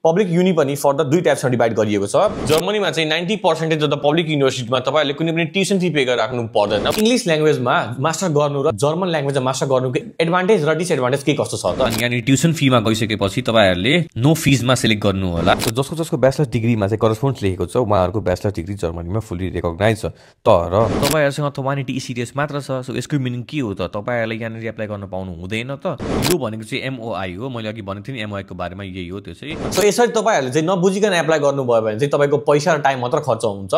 Public युनि पनि further दुई टाइप्समा divide गरिएको छ। जर्मनीमा चाहिँ 90% जति पब्लिक युनिभर्सिटीमा तपाईहरुले कुनै पनि ट्युसन फी पे गरेर राख्नु पर्दैन। इंग्लिश ल्याङ्ग्वेजमा मास्टर गर्नु र जर्मन ल्याङ्ग्वेजमा मास्टर गर्नुको एडभान्टेज र डिसएडभान्टेज के कस्तो छ त? अनि ट्युसन फीमा गइसकेपछि तपाईहरुले नो फीजमा सिलेक्ट गर्नु होला। जसको ब्याचलर डिग्रीमा चाहिँ करस्पोन्ड्स लेखेको छ उहाँहरुको ब्याचलर डिग्री जर्मनीमा फुल्ली रेकग्नाइज छ। तर तपाईहरुसँग त 180 ECTS मात्र छ। सो यसको मिनिङ के हो त? तपाईहरुले यहाँ एप्लाई गर्न पाउनु हुँदैन त। यो भनेको चाहिँ MOI हो। मैले अघि भनेको थिएँ नि MOI को बारेमा यही हो। त्यो चाहिँ सो यसरी तपाईहरुले चाहिँ नबुझिकन एप्लाई गर्नुभयो भने चाहिँ तपाईको पैसा र टाइम मात्र खर्च हुन्छ।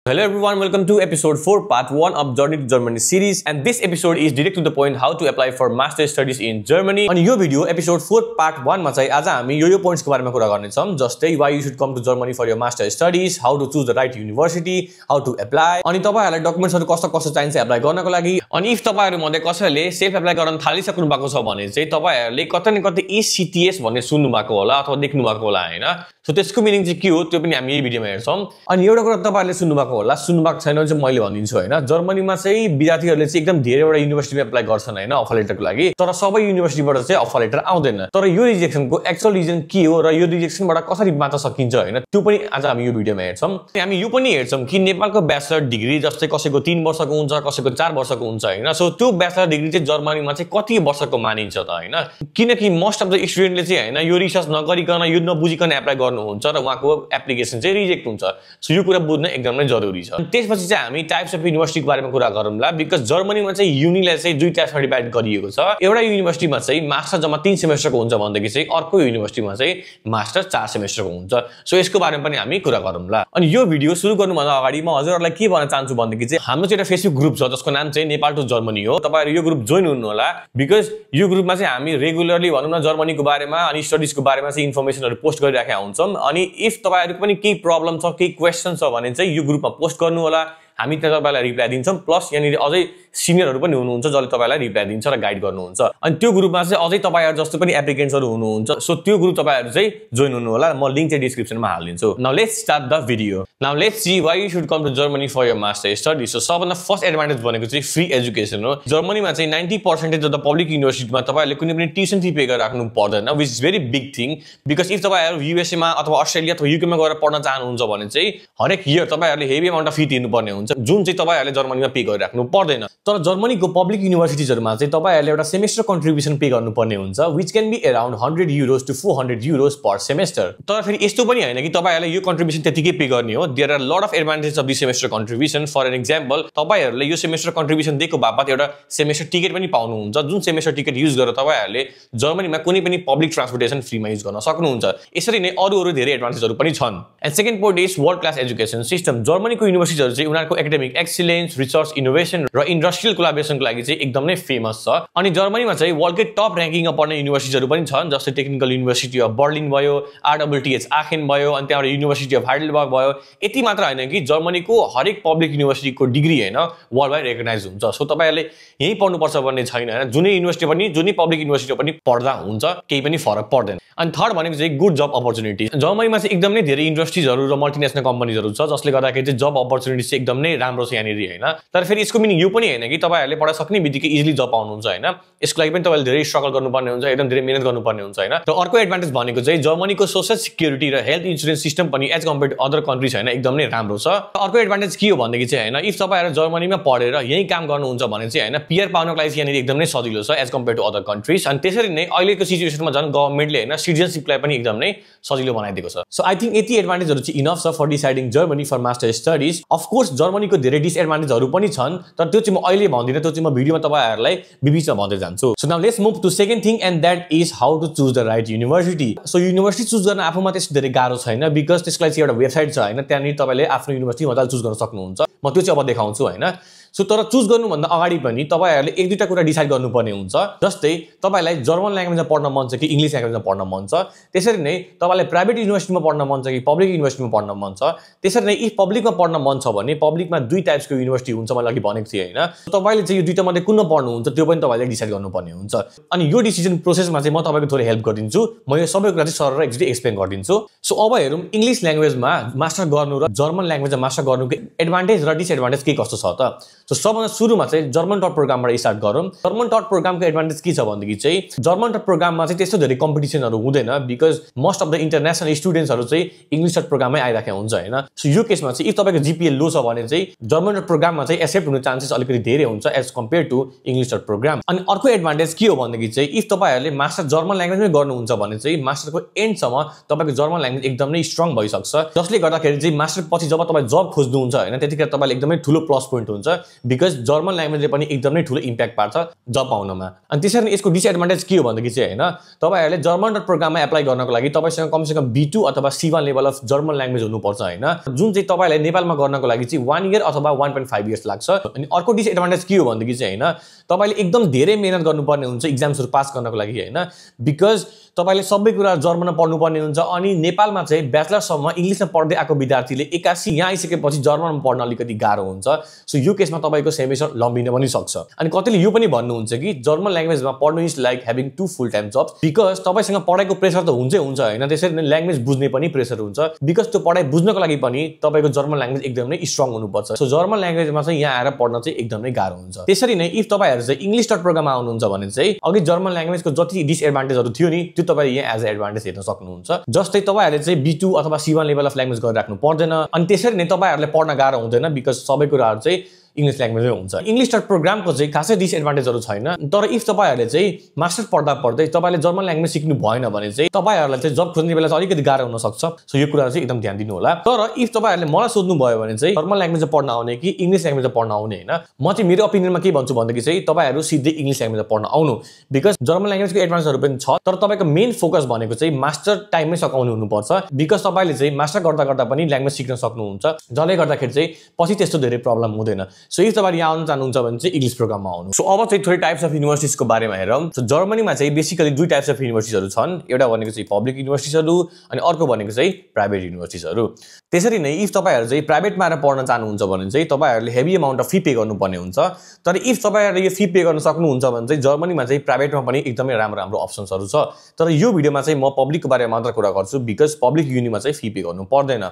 Hello everyone, welcome to episode 4 part 1 of Journey to Germany series, and this episode is direct to the point how to apply for master studies in Germany. अनि यो भिडियो episode 4 part 1 मा चाहिँ आज हामी यो पोइन्ट्स को बारेमा कुरा गर्ने छौं, जस्तै why you should come to Germany for your master studies, how to choose the right university, how to apply, अनि तपाईहरुलाई डकुमेन्ट्सहरु कस्तो चाहिन्छ एप्लाई गर्नको लागि। अनि इफ तपाईहरु मध्ये कसैले सेल्फ एप्लाई गर्न थालिसक्नु भएको छ भने चाहिँ तपाईहरुले कतै न कतै ECTS भन्ने सुन्नु भएको होला अथवा देख्नु भएको होला हैन। सो त्यसको मिनिङ चाहिँ के हो त्यो पनि हामी यो भिडियोमा हेर्छौं। अनि एउटा कुरा तपाईहरुले सुन्नु भएको होला, सुन्नु भएको छैन भने चाहिँ मैले भनिदिन्छु हैन। जर्मनीमा चाहिँ विद्यार्थीहरुले चाहिँ एकदम धेरैवटा युनिभर्सिटीमा एप्लाई गर्छन् हैन अफर लेटरको लागि, तर सबै युनिभर्सिटीबाट चाहिँ अफर लेटर आउँदैन। तर यो रिजेक्सनको एक्चुअल रिजन के हो र यो रिजेक्सनबाट कसरी बाँच्न सकिन्छ हैन त्यो पनि आज हामी यो भिडियोमा हेर्छौं। हामी यो पनि हेर्छौं कि नेपालको ब्याचलर डिग्री जस्तै कसैको 3 वर्षको हुन्छ, कसैको 4 वर्षको हुन्छ हैन। सो त्यो ब्याचलर डिग्री चाहिँ जर्मनीमा चाहिँ कति वर्षको मानिन्छ त हैन? किनकि मोस्ट अफ द स्टुडेन्टले चाहिँ हैन यो रिसर्च नगरिकन यो नबुझिकन एप्लाई गर्नुहुन्छ र उहाँको एप्लिकेसन चाहिँ रिजेक्ट हुन्छ। सो यो कुरा बुझ्न एकदमै जरुरी छ। त्यसपछि चाहिँ हामी टाइप्स अफ युनिभर्सिटीको बारेमा कुरा गरौँला, बिकज जर्मनीमा चाहिँ युनिलाई चाहिँ दुई टाइप्समा डिभाइड गरिएको छ। एउटा युनिभर्सिटीमा चाहिँ मास्टर जम्मा 3 सेमेस्टरको हुन्छ भनेदेखि चाहिँ अर्को युनिभर्सिटीमा चाहिँ मास्टर 4 सेमेस्टरको हुन्छ। सो यसको बारेमा पनि हामी कुरा गरौँला। अनि यो भिडियो सुरु गर्नुभन्दा अगाडि म हजुरहरुलाई के भन्न चाहन्छु भन्दाखेरि चाहिँ हाम्रो चाहिँ एउटा फेसबुक ग्रुप छ जसको नाम चाहिँ नेपाल टु जर्मनी हो। तपाईहरु यो ग्रुप जोइन हुनु होला, बिकज यो ग्रुपमा चाहिँ हामी रेगुलरली भनौं न जर्मनीको बारेमा अनि स्टडीजको बारेमा चाहिँ इन्फर्मेसनहरु पोस्ट गरिराखेका हुन्छौं। अनि इफ तपाईहरुको पनि केही प्रब्लम छ, केही क्वेशन छ भने चाहिँ यो ग्रुपमा पोस्ट गर्नु होला, हामी तपाईलाई रिप्लाई दिन्छौं। प्लस यहाँ अझै सिनियरहरु पनि हुनुहुन्छ जसले तपाईलाई रिप्लाई दिन्छ र गाइड गर्नुहुन्छ। अनि त्यो ग्रुपमा चाहिँ अझै तपाईहरु जस्तो पनि एप्लिकेन्ट्सहरु हुनुहुन्छ। सो त्यो ग्रुप तपाईहरु चाहिँ जोइन हुनु होला। म लिंक चाहिँ डिस्क्रिप्सनमा हाल्दिन्छु। Now let's start the video. Now let's see why you should come to Germany for your master study. So सबभन्दा फर्स्ट एडभान्टेज भनेको चाहिँ फ्री एजुकेसन हो। जर्मनीमा चाहिँ 90% जति पब्लिक युनिभर्सिटीमा तपाईहरुले कुनै पनि ट्युसन फी पे गरेर राख्नु पर्दैन, which is very big thing. Because if तपाईहरु USA मा अथवा अस्ट्रेलिया अथवा UK मा गएर पढ्न चाहनुहुन्छ भने चाहिँ हरेक इयर तपाईहरुले हेभी अमाउन्ट अफ फी तिर्नु पर्ने हुन्छ, जुन चाहिँ तपाईहरुले जर्मनीमा पे गरेर राख्नु पर्दैन। तर जर्मनीको पब्लिक युनिभर्सिटीजहरुमा चाहिँ तपाईहरुले एउटा सेमेस्टर कन्ट्रिब्युसन पे गर्नुपर्ने हुन्छ, which can be around €100 to €400 per semester. तर फेरि यस्तो पनि हैन कि तपाईहरुले यो कन्ट्रिब्युसन त्यतिकै पे गर्ने हो। There are lot of advantages of this semester contribution. For an example, तपाईहरुले यो सेमेस्टर कन्ट्रिब्युसन दिएको बापत एउटा सेमेस्टर टिकट पनि पाउनुहुन्छ, जुन सेमेस्टर टिकट युज गरेर तपाईहरुले जर्मनीमा कुनै पनि पब्लिक ट्रान्सपोर्टेसन फ्रीमा युज गर्न सक्नुहुन्छ। यसरी नै अरु धेरै एडभान्टेजहरु पनि छन्। And second point is world class education system. जर्मनीको युनिभर्सिटीहरु चाहिँ उनीहरुको एकाडेमिक एक्सिलेन्स, रिसर्च, इनोभेसन र इन्डस्ट्रियल कोलाबोरेसनको लागि चाहिँ एकदमै फेमस छ। अनि जर्मनीमा चाहिँ वर्ल्डकै टप र्याङ्किङमा पर्ने युनिभर्सिटीहरु पनि छन्, जस्तै टेक्निकल युनिभर्सिटी अफ बर्लिन भयो, RWTH आखेन भयो, अनि त्यहाँबाट युनिभर्सिटी अफ हाइडेलबर्ग भयो। यति मात्र हैन कि जर्मनीको हरेक पब्लिक युनिभर्सिटीको डिग्री हैन वर्ल्ड वाइड रेकग्नाइज हुन्छ। सो तपाईहरुले यही पढ्नुपर्छ भन्ने छैन हैन, जुनै युनिभर्सिटी पनि जुनै पब्लिक युनिभर्सिटी पनि पढ्दा हुन्छ, केही पनि फरक पर्दैन। अनि थर्ड भनेको चाहिँ गुड जब अपर्च्युनिटी। जर्मनीमा चाहिँ एकदमै धेरै इन्डस्ट्रीजहरु र मल्टिनेशनल कम्पनीजहरु छ, जसले गर्दाखेरि चाहिँ जब अपर्च्युनिटी चाहिँ एकदमै राम्रो छ यहाँनेरि हैन। तर फेरि यसको मिनिङ यो पनि हैन कि तपाईहरुले पढाइ सक्ने बित्तिकै इजिली जब पाउनुहुन्छ हैन। यसको लागि पनि तपाईले धेरै स्ट्रगल गर्नुपर्ने हुन्छ, एकदम धेरै मेहनत गर्नुपर्ने हुन्छ हैन। र अर्को एडभान्टेज भनेको चाहिँ जर्मनीको सोशल सिक्युरिटी र हेल्थ इन्स्योरेन्स सिस्टम पनि as compare to other countries हैन एकदमै राम्रो छ। अर्को एडभान्टेज के हो भन्दाखेरि चाहिँ हैन इफ तपाईहरु जर्मनीमा पढेर यही काम गर्नुहुन्छ भने चाहिँ हैन पीआर पाउनको लागि चाहिँ यहाँनेरि एकदमै सजिलो छ as compare to other countries. अनि त्यसरी नै अहिलेको सिचुएसनमा झन् गभर्नमेन्टले हैन सिटिजनशिपलाई पनि एकदमै सजिलो बनाइदिएको छ। सो आई थिंक यति एडभान्टेजहरु चाहिँ इनफ छ for deciding Germany for master studies. Of course जर्मनीको धेरै डिसएडभान्टेजहरु पनि छन्, तर त्यो चाहिँ म अहिले भन्दिनँ, त्यो चाहिँ म भिडियोमा तपाईहरुलाई बिबिचमा भन्दै जान्छु। So now let's move to second thing, and that is how to choose the right university. So university choose गर्न आफूमा त्यस्तो धेरै गाह्रो छैन, बिकज त्यसको लागि चाहिँ एउटा वेबसाइट छ हैन, त्यहाँनिर तपाईले आफ्नो युनिभर्सिटी मजाले चुज गर्न सक्नुहुन्छ। म त्यो चाहिँ अब देखाउँछु हैन। सो तर चुज गर्नुभन्दा अगाडि पनि तपाईहरुले एक दुईटा कुरा डिसाइड गर्नुपर्ने हुन्छ, जस्तै तपाईलाई जर्मन ल्याङ्ग्वेजमा पढ्न मन छ कि इंग्लिश ल्याङ्ग्वेजमा पढ्न मन छ। त्यसरी नै तपाईलाई प्राइभेट युनिभर्सिटीमा पढ्न मन छ कि पब्लिक युनिभर्सिटीमा पढ्न मन छ। त्यसरी नै इफ पब्लिकमा पढ्न मन छ भने पब्लिकमा दुई टाइप्सको युनिभर्सिटी हुन्छ, मैले अघि भनेको थिएँ हैन। तपाईले चाहिँ यो दुईटा मध्ये कुनमा पढ्नुहुन्छ त्यो पनि तपाईले डिसाइड गर्नुपर्ने हुन्छ। अनि यो डिसिजन प्रोसेसमा चाहिँ म तपाईको थोरै हेल्प गरिदिन्छु। म यो सबै कुरा चाहिँ सरर एक्चुअली एक्सप्लेन गरिदिन्छु। सो अब हेरौँ इंग्लिश ल्याङ्ग्वेजमा मास्टर गर्नु र जर्मन ल्याङ्ग्वेजमा मास्टर गर्नुको एडभान्टेज र डिसएडभान्टेज के कस्तो छ त। सो सबभन्दा सुरुमा चाहिँ जर्मन टट प्रोग्रामबाट स्टार्ट गरौँ। जर्मन टट प्रोग्रामको एडभान्टेज के छ भनेदेखि चाहिँ जर्मन टट प्रोग्राममा चाहिँ त्यस्तो धेरै कम्पिटिसनहरू हुँदैन because most of the international स्टुडेन्ट्सहरू चाहिँ इङ्ग्लिस टट प्रोग्राममै आइराखेको हुन्छ होइन। सो यो केसमा चाहिँ इफ तपाईँको जिपिए लो छ भने चाहिँ जर्मन टट प्रोग्राममा चाहिँ एक्सेप्ट हुने चान्सेस अलिकति धेरै हुन्छ एज कम्पेयर टु इङ्ग्लिस टट प्रोग्राम। अनि अर्को एडभान्टेज के हो भनेदेखि चाहिँ इफ तपाईँहरूले मास्टर जर्मन ल्याङ्ग्वेजमै गर्नुहुन्छ भने चाहिँ मास्टरको एन्डसम्म तपाईँको जर्मन ल्याङ्ग्वेज एकदमै स्ट्रङ भइसक्छ, जसले गर्दाखेरि चाहिँ मास्टर पछि जब तपाईँ जब खोज्नुहुन्छ होइन त्यतिखेर तपाईँले एकदमै ठुलो प्लस पोइन्ट हुन्छ बिकज जर्मन ल्याङ्ग्वेजले पनि एकदमै ठुलो इम्प्याक्ट पार्छ जब पाउनमा। अनि त्यसरी यसको डिसएडभान्टेज के हो भनेदेखि चाहिँ होइन तपाईँहरूले जर्मन डट प्रोग्राममा एप्लाई गर्नको लागि तपाईँसँग कमसेकम B2 अथवा C1 level of German language हुनुपर्छ होइन, जुन चाहिँ तपाईँलाई नेपालमा गर्नको लागि चाहिँ 1 इयर अथवा 1.5 इयर्स लाग्छ। अनि अर्को डिसएडभान्टेज के हो भनेदेखि चाहिँ होइन तपाईँले एकदम धेरै मेहनत गर्नुपर्ने हुन्छ इक्जाम्सहरू पास गर्नको लागि होइन, बिकज तपाईँले सबै कुरा जर्मनमा पढ्नुपर्ने हुन्छ। अनि नेपालमा चाहिँ ब्याचलरसम्म इङ्ग्लिसमा पढ्दै आएको विद्यार्थीले एक्कासी यहाँ आइसकेपछि जर्मनमा पढ्न अलिकति गाह्रो हुन्छ। सो यो केसमा तपाईँको सेमेस्टर लम्बिन पनि सक्छ। अनि कतिले यो पनि भन्नुहुन्छ कि जर्मन ल्याङ्ग्वेजमा पढ्नु is like having 2 full time jobs because तपाईँसँग पढाइको प्रेसर त हुन्छै हुन्छ होइन, त्यसरी नै ल्याङ्ग्वेज बुझ्ने पनि प्रेसर हुन्छ बिकज त्यो पढाइ बुझ्नको लागि पनि तपाईँको जर्मन ल्याङ्ग्वेज एकदमै स्ट्रङ हुनुपर्छ। सो जर्मन ल्याङ्ग्वेजमा चाहिँ यहाँ आएर पढ्न चाहिँ एकदमै गाह्रो हुन्छ। त्यसरी नै इफ तपाईँहरू चाहिँ इङ्ग्लिस टट प्रोग्राममा आउनुहुन्छ भने चाहिँ अघि जर्मन ल्याङ्ग्वेजको जति डिसएडभान्टेजहरू थियो नि त्यो तपाईँले यहाँ एज अ एडभान्टेज हेर्न सक्नुहुन्छ। जस्तै तपाईँहरूले चाहिँ B2 अथवा C1 लेभल अफ ल्याङ्ग्वेज गरिराख्नु पर्दैन। अनि त्यसरी नै तपाईँहरूले पढ्न गाह्रो हुँदैन बिकज सबै कुराहरू चाहिँ इङ्ग्लिस ल्याङ्ग्वेजमै हुन्छ। इङ्ग्लिस टट प्रोग्रामको चाहिँ खासै डिसएडभान्टेजहरू छैन, तर इफ तपाईँहरूले चाहिँ मास्टर्स पढ्दा पढ्दै तपाईँले जर्मन ल्याङ्ग्वेज सिक्नु भएन भने चाहिँ तपाईँहरूलाई चाहिँ जब खोज्ने बेला चाहिँ अलिकति गाह्रो हुनसक्छ। सो यो कुरा चाहिँ एकदम ध्यान दिनु होला। तर इफ तपाईँहरूले मलाई सोध्नु भयो भने चाहिँ जर्मन ल्याङ्ग्वेजमा पढ्न आउने कि इङ्ग्लिस ल्याङ्ग्वेजमा पढ्न आउने होइन, म चाहिँ मेरो ओपिनियनमा के भन्छु भनेदेखि चाहिँ तपाईँहरू सिधै इङ्ग्लिस ल्याङ्ग्वेजमा पढ्न आउनु बिकज जर्मन ल्याङ्ग्वेजको एडभान्सहरू पनि छ, तर तपाईँको मेन फोकस भनेको चाहिँ मास्टर टाइममै सकाउनु हुनुपर्छ बिकज तपाईँले चाहिँ मास्टर गर्दा गर्दा पनि ल्याङ्ग्वेज सिक्न सक्नुहुन्छ, जसले गर्दाखेरि चाहिँ पछि त्यस्तो धेरै प्रब्लम हुँदैन। सो इफ तपाईँले यहाँ चाहनुहुन्छ भने चाहिँ इङ्ग्लिस प्रोग्राममा आउनु। सो अब चाहिँ थोरै टाइप्स अफ युनिभर्सिटिजको बारेमा हेरौँ। सो जर्मनीमा चाहिँ बेसिकली 2 टाइप्स अफ युनिभर्सिटिजहरू छन्, एउटा भनेको चाहिँ पब्लिक युनिभर्सिटिजहरू अनि अर्को भनेको चाहिँ प्राइभेट युनिभर्सिटिजहरू। त्यसरी नै इफ तपाईँहरू चाहिँ प्राइभेटमा आएर पढ्न चाहनुहुन्छ भने चाहिँ तपाईँहरूले heavy amount of fee pay गर्नुपर्ने हुन्छ। तर इफ तपाईँहरूले यो फी पे गर्न सक्नुहुन्छ भने चाहिँ जर्मनीमा चाहिँ प्राइभेटमा पनि एकदमै राम्रो राम्रो अप्सन्सहरू छ। तर यो भिडियोमा चाहिँ म पब्लिकको बारेमा मात्र कुरा गर्छु बिकज पब्लिक युनिमा चाहिँ फी पे गर्नु पर्दैन।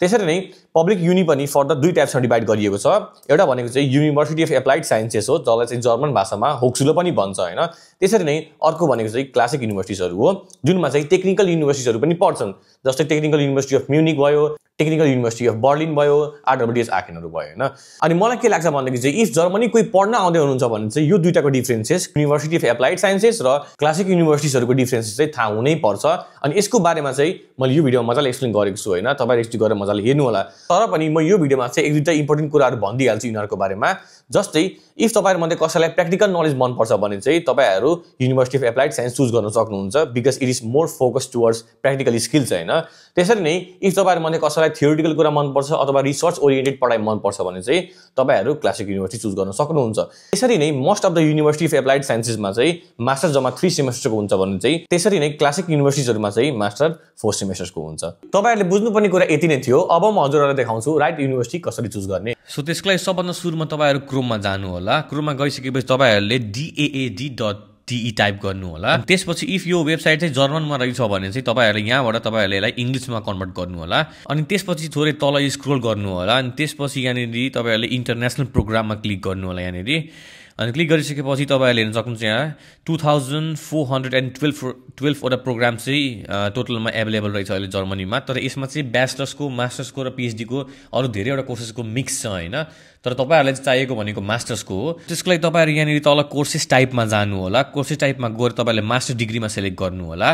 त्यसरी नै पब्लिक युनि पनि फर्दर 2 टाइप्समा डिभाइड गरिएको छ। एउटा भनेको चाहिँ युनिभर्सिटी अफ एप्लाइड साइन्सेस हो जसलाई चाहिँ जर्मन भाषामा होक्सुलो पनि भन्छ होइन। त्यसरी नै अर्को भनेको चाहिँ क्लासिक युनिभर्सिटिजहरू हो जुनमा चाहिँ टेक्निकल युनिभर्सिटिजहरू पनि पढ्छन्, जस्तै टेक्निकल युनिभर्सिटी अफ म्युनिक भयो, टेक्निकल युनिभर्सिटी अफ बर्लिन भयो, RWTH आखेनहरू भयो होइन। अनि मलाई के लाग्छ भनेदेखि चाहिँ इफ जर्मनी कोही पढ्न आउँदै हुनुहुन्छ भने चाहिँ यो दुईटाको differences university of applied sciences र क्लासिक युनिभर्सिटिजहरूको डिफरेन्सेस चाहिँ थाहा हुनै पर्छ। अनि यसको बारेमा चाहिँ मैले यो भिडियोमा मजाले एक्सप्लेन गरेको छु होइन, तपाईँले एक्चुअली गरेर मजाले हेर्नु होला। तर पनि म यो भिडियोमा चाहिँ 1-2 इम्पोर्टेन्ट कुराहरू भनिदिइहाल्छु यिनीहरूको बारेमा। जस्तै इफ तपाईँहरूमध्ये कसैलाई प्र्याक्टिकल नलेज मनपर्छ भने चाहिँ तपाईँहरू university of applied science choose गर्न सक्नुहुन्छ because it is more focus towards practical skills होइन। त्यसरी नै इफ तपाईँहरूमध्ये कसैलाई थियोरिटिकल कुरा मनपर्छ अथवा रिसर्च ओरिएन्टेड पढाइ मनपर्छ भने चाहिँ तपाईँहरू क्लासिक युनिभर्सिटी चुज गर्न सक्नुहुन्छ। त्यसरी नै most of the university of applied साइन्सेसमा चाहिँ मास्टर जम्मा 3 सेमेस्टरको हुन्छ भने चाहिँ त्यसरी नै क्लासिक युनिभर्सिटिजहरूमा चाहिँ मास्टर 4 सेमेस्टरको हुन्छ। तपाईँहरूले बुझ्नुपर्ने कुरा यति नै थियो। अब म हजुरहरूलाई देखाउँछु राइट युनिभर्सिटी कसरी चुज गर्ने। सो त्यसको लागि सबभन्दा सुरुमा तपाईँहरू क्रोममा जानु होला। क्रोममा गइसकेपछि तपाईँहरूले DAAD.de टाइप गर्नु होला। त्यसपछि इफ यो वेबसाइट चाहिँ जर्मनमा रहेछ भने चाहिँ तपाईँहरूले यहाँबाट तपाईँहरूले यसलाई इङ्ग्लिसमा कन्भर्ट गर्नु होला। अनि त्यसपछि थोरै तल स्क्रोल गर्नु होला। अनि त्यसपछि यहाँनिर तपाईँहरूले इन्टरनेसनल प्रोग्राममा क्लिक गर्नु होला यहाँनिर। अनि क्लिक गरिसकेपछि तपाईँहरूले हेर्न सक्नुहुन्छ यहाँ 2412वटा प्रोग्राम चाहिँ टोटलमा एभाइलेबल रहेछ अहिले जर्मनीमा। तर यसमा चाहिँ ब्याचलर्सको, मास्टर्सको र PhDको अरू धेरैवटा कोर्सेसको मिक्स छ होइन। तर तपाईँहरूलाई चाहिँ चाहिएको भनेको मास्टर्सको हो। त्यसको लागि तपाईँहरू यहाँनिर तल कोर्सेस टाइपमा जानु होला। कोर्सेस टाइपमा गएर तपाईँले मास्टर डिग्रीमा सेलेक्ट गर्नु होला।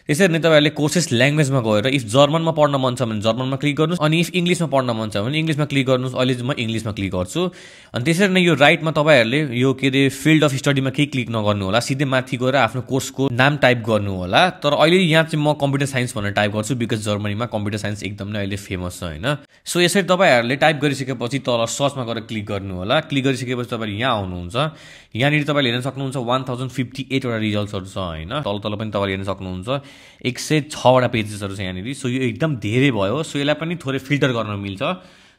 त्यसरी नै तपाईँहरूले कोर्सेस ल्याङ्ग्वेजमा गएर इफ जर्मनमा पढ्न मन छ भने जर्मनमा क्लिक गर्नुहोस्, अनि इफ इङ्ग्लिसमा पढ्न मन छ भने इङ्ग्लिसमा क्लिक गर्नुहोस्। अहिले चाहिँ म इङ्ग्लिसमा क्लिक गर्छु। अनि त्यसरी नै यो राइटमा तपाईँहरूले यो के अरे फिल्ड अफ स्टडीमा केही क्लिक नगर्नु होला, सिधै माथि गएर आफ्नो कोर्सको नाम टाइप गर्नु होला। तर अहिले यहाँ चाहिँ म कम्प्युटर साइन्स भनेर टाइप गर्छु बिकज जर्मनीमा कम्प्युटर साइन्स एकदम नै अहिले फेमस छ होइन। सो यसरी तपाईँहरूले टाइप गरिसकेपछि तल सर्चमा गएर क्लिक गर्नु होला। क्लिक गरिसकेपछि तपाईँले यहाँ आउनुहुन्छ। यहाँनिर तपाईँले हेर्न सक्नुहुन्छ 1058वटा रिजल्ट्सहरू छ होइन। तल तल पनि तपाईँले हेर्न सक्नुहुन्छ 106वटा पेजेसहरू छ यहाँनिर। सो यो एकदम धेरै भयो। सो यसलाई पनि थोरै फिल्टर गर्न मिल्छ।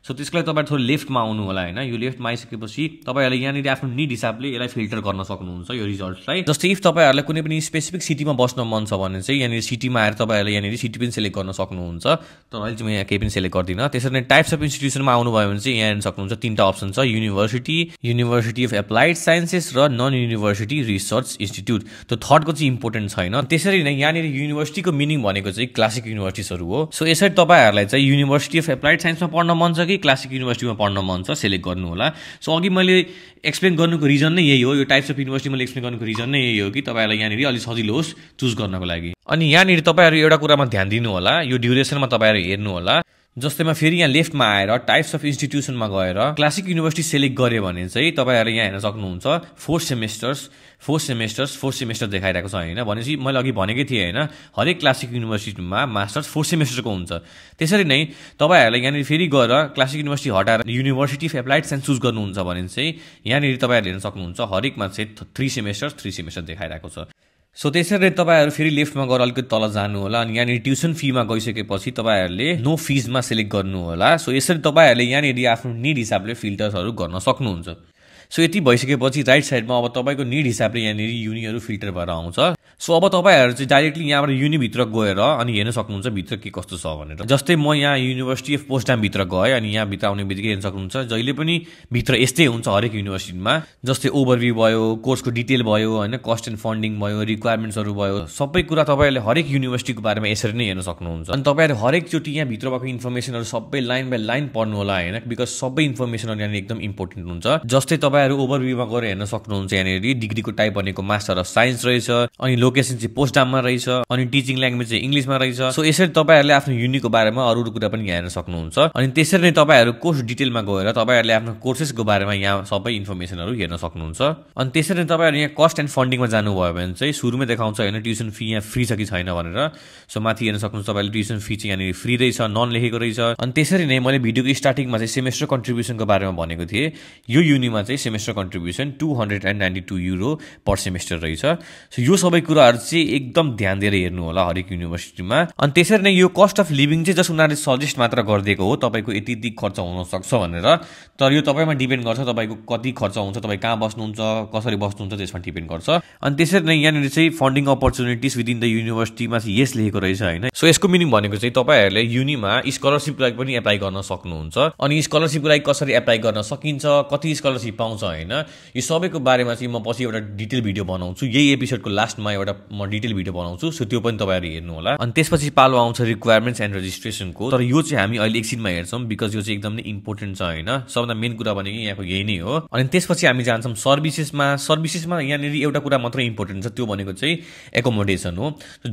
सो त्यसको लागि तपाईँ थोरै लेफ्टमा आउनु होला होइन यो लेफ्टमा आइसकेपछि तपाईँहरूले यहाँनिर आफ्नो निड हिसाबले यसलाई फिल्टर गर्न सक्नुहुन्छ यो रिजल्टलाई जस्तै इफ तपाईँहरूलाई कुनै पनि स्पेसिफिक सिटीमा बस्न मन छ भने चाहिँ यहाँनिर सिटीमा आएर तपाईँहरूले यहाँनिर सिटी पनि सेलेक्ट गर्न सक्नुहुन्छ तर अहिले चाहिँ म यहाँ केही पनि सेलेक्ट गर्दिनँ त्यसरी नै टाइप्स अफ इन्स्टिट्युसनमा आउनुभयो भने चाहिँ यहाँ हेर्न सक्नुहुन्छ 3टा अप्सन छ युनिभर्सिटी अफ एप्लाइड साइन्सेस र नन युनिभर्सिटी रिसर्च इन्स्टिट्युट त्यो थर्डको चाहिँ इम्पोर्टेन्ट छैन त्यसरी नै यहाँनिर युनिभर्सिटीको मिनिङ भनेको चाहिँ क्लासिक युनिभर्सिटिजहरू हो सो यसरी तपाईँहरूलाई चाहिँ युनिभर्सिटी अफ एप्लाइड साइन्समा पढ्न मन छ कि क्लासिक युनिभर्सिटीमा पढ्न मन छ सेलेक्ट गर्नु होला सो अघि मैले एक्सप्लेन गर्नुको रिजन नै यही हो यो टाइप्स अफ युनिभर्सिटी मैले एक्सप्लेन गर्नुको रिजन नै यही हो कि तपाईँहरूलाई यहाँनिर अलिक सजिलो होस् चुज गर्नको लागि अनि यहाँनिर तपाईँहरू एउटा कुरामा ध्यान दिनु होला यो ड्युरेसनमा तपाईँहरू हेर्नु होला जस्तैमा फेरि यहाँ लेफ्टमा आएर टाइप्स अफ इन्स्टिट्युसनमा गएर क्लासिक युनिभर्सिटी सेलेक्ट गऱ्यो भने चाहिँ तपाईँहरू यहाँ हेर्न सक्नुहुन्छ 4 सेमेस्टर देखाइरहेको छ होइन भनेपछि मैले अघि भनेकै थिएँ होइन हरेक क्लासिक युनिभर्सिटीमा मास्टर्स 4 सेमेस्टरको हुन्छ त्यसरी नै तपाईँहरूलाई यहाँनिर फेरि गएर क्लासिक युनिभर्सिटी हटाएर university of applied science choose गर्नुहुन्छ भने चाहिँ यहाँनिर तपाईँहरूले हेर्न सक्नुहुन्छ हरेकमा चाहिँ 3 सेमेस्टर देखाइरहेको छ सो त्यसरी तपाईँहरू फेरि लेफ्टमा गएर अलिकति तल जानु होला अनि यहाँनिर ट्युसन फीमा गइसकेपछि तपाईँहरूले नो फिजमा सेलेक्ट गर्नु होला सो यसरी तपाईँहरूले यहाँनिर आफ्नो निड हिसाबले फिल्टर्सहरू गर्न सक्नुहुन्छ सो यति भइसकेपछि राइट साइडमा अब तपाईँको निड हिसाबले यहाँनिर युनिहरू फिल्टर भएर आउँछ सो अब तपाईँहरू चाहिँ डाइरेक्टली यहाँबाट युनिभित्र गएर अनि हेर्न सक्नुहुन्छ भित्र के कस्तो छ भनेर जस्तै म यहाँ युनिभर्सिटी अफ पोस्टडामभित्र गएँ अनि यहाँ भित्र आउने बित्तिकै हेर्न सक्नुहुन्छ जहिले पनि भित्र यस्तै हुन्छ हरेक युनिभर्सिटीमा जस्तै ओभरभ्यू भयो कोर्सको डिटेल भयो होइन कस्ट एन्ड फन्डिङ भयो रिक्वायरमेन्ट्सहरू भयो सबै कुरा तपाईँहरूले हरेक युनिभर्सिटीको बारेमा यसरी नै हेर्न सक्नुहुन्छ अनि तपाईँहरू हरेकचोटि यहाँ भित्र भएको इन्फर्मेसनहरू सबै लाइन बाई लाइन पढ्नु होला होइन बिकज सबै इन्फर्मेसनहरू यहाँनिर एकदम इम्पोर्टेन्ट हुन्छ जस्तै तपाईँहरू ओभरभ्यूमा गएर हेर्न सक्नुहुन्छ यहाँनिर डिग्रीको टाइप भनेको मास्टर अफ साइन्स रहेछ अनि लोकेसन चाहिँ पोस्टडाममा रहेछ अनि टिचिङ ल्याङ्ग्वेज चाहिँ इङ्ग्लिसमा रहेछ सो यसरी तपाईँहरूले आफ्नो युनिको बारेमा अरू कुरा पनि यहाँ हेर्न सक्नुहुन्छ अनि त्यसरी नै तपाईँहरू कोर्स डिटेलमा गएर तपाईँहरूले आफ्नो कोर्सेसको बारेमा यहाँ सबै इन्फर्मेसनहरू हेर्न सक्नुहुन्छ अनि त्यसरी नै तपाईँहरू यहाँ कस्ट एन्ड फन्डिङमा जानुभयो भने चाहिँ सुरुमै देखाउँछ होइन ट्युसन फी यहाँ फ्री छ कि छैन भनेर सो माथि हेर्न सक्नुहुन्छ तपाईँले ट्युसन फी चाहिँ यहाँनिर फ्री रहेछ नन लेखेको रहेछ अनि त्यसरी नै मैले भिडियोको स्टार्टिङमा चाहिँ सेमेस्टर कन्ट्रिब्युसनको बारेमा भनेको थिएँ यो युनिमा चाहिँ सेमेस्टर कन्ट्रिब्युसन €292 पर सेमेस्टर रहेछ सो यो सबै कुराहरू चाहिँ एकदम ध्यान दिएर हेर्नु होला हरेक युनिभर्सिटीमा अनि त्यसरी नै यो कस्ट अफ लिभिङ चाहिँ जस्ट उनीहरूले सजेस्ट मात्र गरिदिएको हो तपाईँको यति खर्च हुनसक्छ भनेर तर यो तपाईँमा डिपेन्ड गर्छ तपाईँको कति खर्च हुन्छ तपाईँ कहाँ बस्नुहुन्छ कसरी बस्नुहुन्छ त्यसमा डिपेन्ड गर्छ अनि त्यसरी नै यहाँनिर चाहिँ फन्डिङ अपर्च्युनिटिज विदिन द युनिभर्सिटीमा चाहिँ यस लेखेको रहेछ होइन सो यसको मिनिङ भनेको चाहिँ तपाईँहरूले युनिमा स्कलरसिपको लागि पनि एप्लाई गर्न सक्नुहुन्छ अनि स्कलरसिपको लागि कसरी एप्लाई गर्न सकिन्छ कति स्कलरसिप पाउँछ होइन यो सबैको बारेमा चाहिँ म पछि एउटा डिटेल भिडियो बनाउँछु यही एपिसोडको लास्टमा एउटा म डिटेल भिडियो बनाउँछु सो त्यो पनि तपाईँहरू हेर्नु होला अनि त्यसपछि पालो आउँछ रिक्वायरमेन्ट्स एन्ड रेजिस्ट्रेसनको तर यो चाहिँ हामी अहिले एकछिनमा हेर्छौँ बिकज यो चाहिँ एकदम नै इम्पोर्टेन्ट छ होइन सबभन्दा मेन कुरा भनेको यहाँको यही नै हो अनि त्यसपछि हामी जान्छौँ सर्भिसेसमा यहाँनिर एउटा कुरा मात्रै इम्पोर्टेन्ट छ त्यो भनेको चाहिँ एकोमोडेसन हो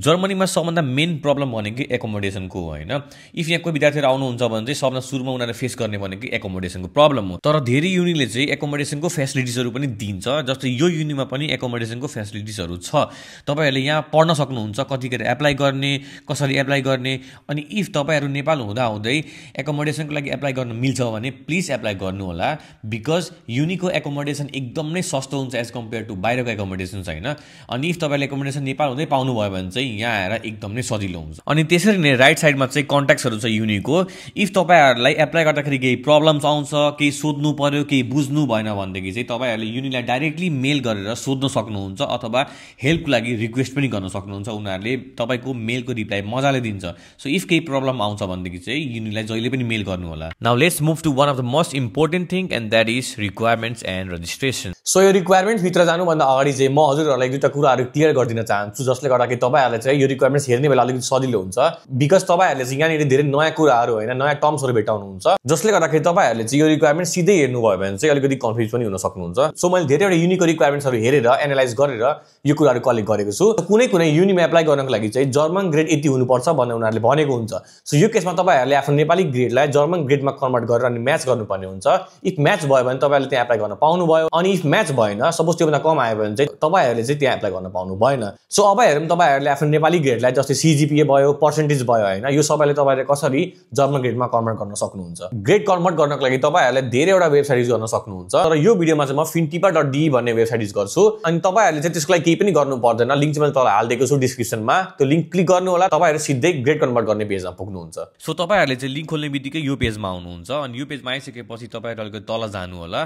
जर्मनीमा सबभन्दा मेन प्रब्लम भनेको एकोमोडेसनको हो होइन इफ यहाँ कोही विद्यार्थीहरू आउनुहुन्छ भने चाहिँ सबभन्दा सुरुमा उनीहरूले फेस गर्ने भनेको एकोमोडेसनको प्रब्लम हो तर धेरै युनिले चाहिँ एकोमोडेसनको फेसिलिटिजहरू पनि दिन्छ जस्तै यो युनिमा पनि एकोमोडेसनको फेसिलिटिजहरू छ तपाईँहरूले यहाँ पढ्न सक्नुहुन्छ कतिखेर एप्लाई गर्ने कसरी एप्लाई गर्ने अनि इफ तपाईँहरू नेपाल हुँदाहुँदै एकोमोडेसनको लागि एप्लाई गर्न मिल्छ भने प्लिज एप्लाई गर्नु होला बिकज युनिको एकोमोडेसन एकदम नै सस्तो हुन्छ एज कम्पेयर टु बाहिरको एकोमोडेसन छैन अनि इफ तपाईँले एकोमोडेसन नेपाल हुँदै पाउनुभयो भने चाहिँ यहाँ आएर एकदम नै सजिलो हुन्छ अनि त्यसरी नै राइट साइडमा चाहिँ कन्ट्याक्ट्सहरू छ युनिको इफ तपाईँहरूलाई एप्लाई गर्दाखेरि केही प्रब्लम्स आउँछ केही सोध्नु पर्यो केही बुझ्नु भएन भनेदेखि चाहिँ तपाईँहरूले युनिलाई डाइरेक्टली मेल गरेर सोध्न सक्नुहुन्छ अथवा हेल्पको लागि रिक्वेस्ट पनि गर्न सक्नुहुन्छ उनीहरूले तपाईँको मेलको रिप्लाई मजाले दिन्छ सो इफ केही प्रब्लम आउँछ भनेदेखि चाहिँ युनिलाई जहिले पनि मेल गर्नु होला now let's move to one of the most important thing and that is requirements and registration so यो रिक्वायरमेन्ट्स भित्र जानुभन्दा अगाडि चाहिँ म हजुरहरूलाई दुईवटा कुराहरू क्लियर गरिदिन चाहन्छु जसले गर्दाखेरि तपाईँहरूले चाहिँ यो रिक्वायरमेन्ट्स हेर्ने बेला अलिकति सजिलो हुन्छ बिकज तपाईँहरूले चाहिँ यहाँनिर धेरै नयाँ कुराहरू होइन नयाँ टर्म्सहरू भेटाउनुहुन्छ जसले गर्दाखेरि तपाईँहरूले चाहिँ यो रिक्वायरमेन्ट सिधै हेर्नुभयो भने चाहिँ अलिकति कन्फ्युज पनि हुन सक्नुहुन्छ सो मैले धेरैवटा युनिको रिक्वायरमेन्ट्सहरू हेरेर एनालाइज गरेर यो कुराहरू कलेक्ट गरेको छु कुनै युनिमा एप्लाई गर्नको लागि चाहिँ जर्मन ग्रेड यति हुनुपर्छ भनेर उनीहरूले भनेको हुन्छ सो यो केसमा तपाईँहरूले आफ्नो नेपाली ग्रेडलाई जर्मन ग्रेडमा कन्भर्ट गरेर अनि म्याच गर्नुपर्ने हुन्छ इफ म्याच भयो भने तपाईँहरूले त्यहाँ एप्लाई गर्न पाउनुभयो अनि इफ म्याच भएन सपोज त्योभन्दा कम आयो भने चाहिँ तपाईँहरूले चाहिँ त्यहाँ एप्लाई गर्न पाउनु भएन सो अब हेरौँ तपाईँहरूले आफ्नो नेपाली ग्रेडलाई जस्तै CGPA भयो पर्सेन्टेज भयो होइन यो सबैले तपाईँले कसरी जर्मन ग्रेडमा कन्भर्ट गर्न सक्नुहुन्छ ग्रेड कन्भर्ट गर्नको लागि तपाईँहरूले धेरैवटा वेबसाइट युज गर्न सक्नुहुन्छ तर यो भिडियोमा चाहिँ म fintipa.de भन्ने वेबसाइट युज गर्छु अनि तपाईँहरूले चाहिँ त्यसको लागि केही पनि गर्नु पर्दैन पर्दैन लिंक चाहिँ मैले तल हालिदिएको छु डिस्क्रिप्सनमा त्यो लिंक क्लिक गर्नु होला तपाईहरु सिधै ग्रेड कन्भर्ट गर्ने पेजमा पुग्नुहुन्छ सो तपाईहरुले चाहिँ लिंक खोल्ने बित्तिकै यो पेजमा आउनुहुन्छ अनि यो पेजमा आइसकेपछि तपाईहरुले तल जानु होला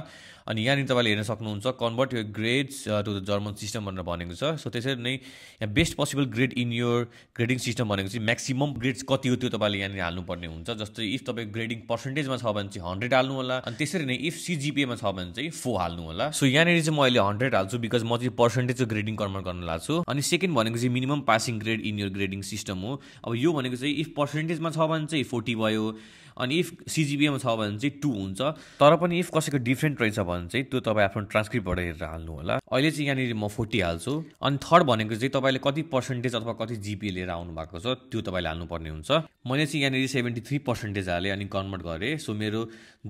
अनि यहाँ तपाईले हेर्न सक्नुहुन्छ convert your grades to the German system भनेर भनेको छ सो त्यसरी नै यहाँ best possible grade in your grading system भनेको चाहिँ म्याक्सिमम ग्रेड्स कति हो त्यो तपाईले यहाँ हाल्नुपर्ने हुन्छ जस्तै इफ तपाईको ग्रेडिङ पर्सेन्टेजमा छ भने चाहिँ 100 हाल्नु होला अनि त्यसरी नै इफ CGPA मा छ भने चाहिँ 4 हाल्नु होला सो यहाँ चाहिँ म अहिले 100 हाल्छु बिकज म चाहिँ पर्सेन्टेजको ग्रेडिङ कन्भर्ट गर्न लाग्छु अनि सेकेन्ड भनेको चाहिँ minimum passing grade in your grading system हो अब यो भनेको चाहिँ इफ पर्सेन्टेजमा छ भने चाहिँ 40 भयो अनि इफ CGPA मा छ भने चाहिँ 2 हुन्छ तर पनि इफ कसैको डिफरेन्ट रहेछ भने चाहिँ त्यो तपाईँ आफ्नो ट्रान्सक्रिप्टबाट हेरेर हाल्नु होला अहिले चाहिँ यहाँनिर म 40 हाल्छु अनि थर्ड भनेको चाहिँ तपाईँले कति पर्सेन्टेज अथवा कति GPA लिएर आउनु भएको छ त्यो तपाईँले हाल्नुपर्ने हुन्छ मैले चाहिँ यहाँनिर 73% हालेँ अनि कन्भर्ट गरेँ सो मेरो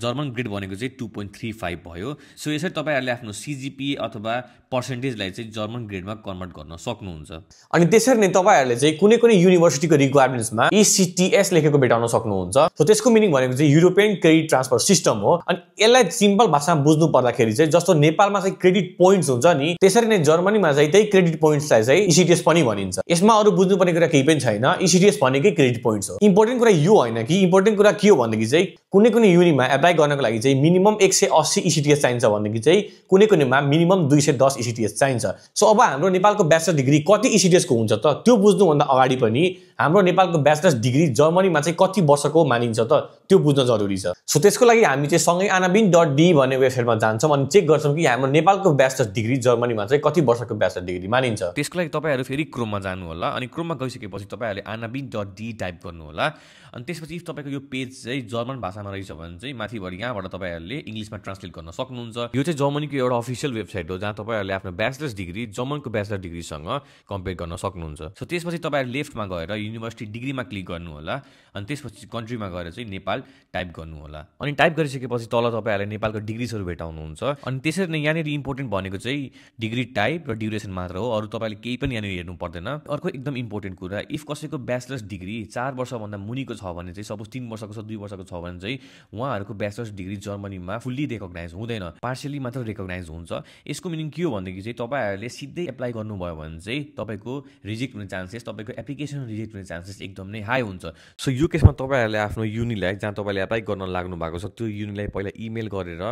जर्मन ग्रेड भनेको चाहिँ 2.35 भयो सो यसरी तपाईँहरूले आफ्नो CGPA अथवा पर्सेन्टेजलाई चाहिँ जर्मन ग्रेडमा कन्भर्ट गर्न सक्नुहुन्छ अनि त्यसरी नै तपाईहरुले चाहिँ कुनै कुनै युनिभर्सिटीको रिक्वायरमेन्ट्समा ECTS लेखेको भेटाउन सक्नुहुन्छ सो त्यसको मिनिङ भनेको चाहिँ युरोपियन क्रेडिट ट्रान्सफर सिस्टम हो अनि यसलाई सिम्पल भाषामा बुझ्नु पर्दाखेरि चाहिँ जस्तो नेपालमा चाहिँ क्रेडिट पोइन्ट्स हुन्छ नि त्यसरी नै जर्मनीमा चाहिँ त्यही क्रेडिट पोइन्ट्सलाई चाहिँ ECTS पनि भनिन्छ यसमा अरु बुझ्नुपर्ने कुरा केही पनि छैन ECTS भनेकै क्रेडिट पोइन्ट्स हो इम्पोर्टेन्ट कुरा यो हैन कि इम्पोर्टेन्ट कुरा के हो भन्दाखेरि चाहिँ कुनै कुनै युनिमा एप्लाई गर्नको लागि चाहिँ मिनिमम 180 ECTS चाहिन्छ भन्दाखेरि चाहिँ कुनै कुनैमा मिनिमम 210 ECTS चाहिन्छ सो अब हाम्रो नेपालको ब्याचलर डिग्री कति ECTS को हुन्छ त त्यो बुझ्नु भन्दा अगाडि पनि हाम्रो नेपालको ब्याचलर डिग्री जर्मनीमा चाहिँ कति वर्षको मानिन्छ त त्यो बुझ्न जरुरी छ सो त्यसको लागि हामी चाहिँ सँगै anabin.de भन्ने वेबसाइटमा जान्छौं अनि चेक गर्छौं कि हाम्रो नेपालको ब्याचलर डिग्री जर्मनीमा चाहिँ कति वर्षको ब्याचलर डिग्री मानिन्छ त्यसको लागि तपाईहरु फेरि क्रोममा जानु होला अनि क्रोममा गइसकेपछि तपाईहरुले anabin.de टाइप गर्नु होला अनि त्यसपछि इफ तपाईको यो पेज चाहिँ जर्मन भाषामा रहेछ भने चाहिँ माथिबाट यहाँबाट तपाईहरुले इंग्लिशमा ट्रान्सलेट गर्न सक्नुहुन्छ यो चाहिँ जर्मनीको एउटा अफिसियल वेबसाइट हो जहाँ तपाईहरुले आफ्नो ब्याचलर्स डिग्री जर्मनको ब्याचलर डिग्रीसँग कम्पेयर गर्न सक्नुहुन्छ सो त्यसपछि तपाईहरु लेफ्टमा गएर युनिभर्सिटी डिग्रीमा क्लिक गर्नु होला अनि त्यसपछि कन्ट्रीमा गएर चाहिँ नेपाल टाइप गर्नु होला अनि टाइप गरिसकेपछि तल तपाईहरुले नेपालको डिग्रीजहरु भेटाउनुहुन्छ अनि त्यसरी नै यहाँनिर इम्पोर्टेन्ट भनेको चाहिँ डिग्री टाइप र ड्युरेसन मात्र हो अरु तपाईले केही पनि यहाँनिर हेर्नु पर्दैन अर्को एकदम इम्पोर्टेन्ट कुरा इफ कसैको ब्याचलर्स डिग्री 4 वर्ष भन्दा मुनिको छ भने चाहिँ सपोज 3 वर्षको छ 2 वर्षको छ भने चाहिँ उहाँहरुको ब्याचलर्स डिग्री जर्मनीमा फुल्ली रिकग्नाइज हुँदैन पार्शियली मात्र रिकग्नाइज हुन्छ यसको मिनिङ के हो भन्दाखेरि चाहिँ तपाईहरुले सिधै एप्लाई गर्नुभयो भने चाहिँ तपाईको रिजेक्ट हुने चान्सेस तपाईको एप्लिकेसन रिजेक्ट हुने चान्सेस एकदम नै हाई हुन्छ सो यो केसमा तपाईहरुले आफ्नो युनिलाई जहाँ तपाईले एप्लाई गर्न लाग्नु भएको छ त्यो युनिलाई पहिला इमेल गरेर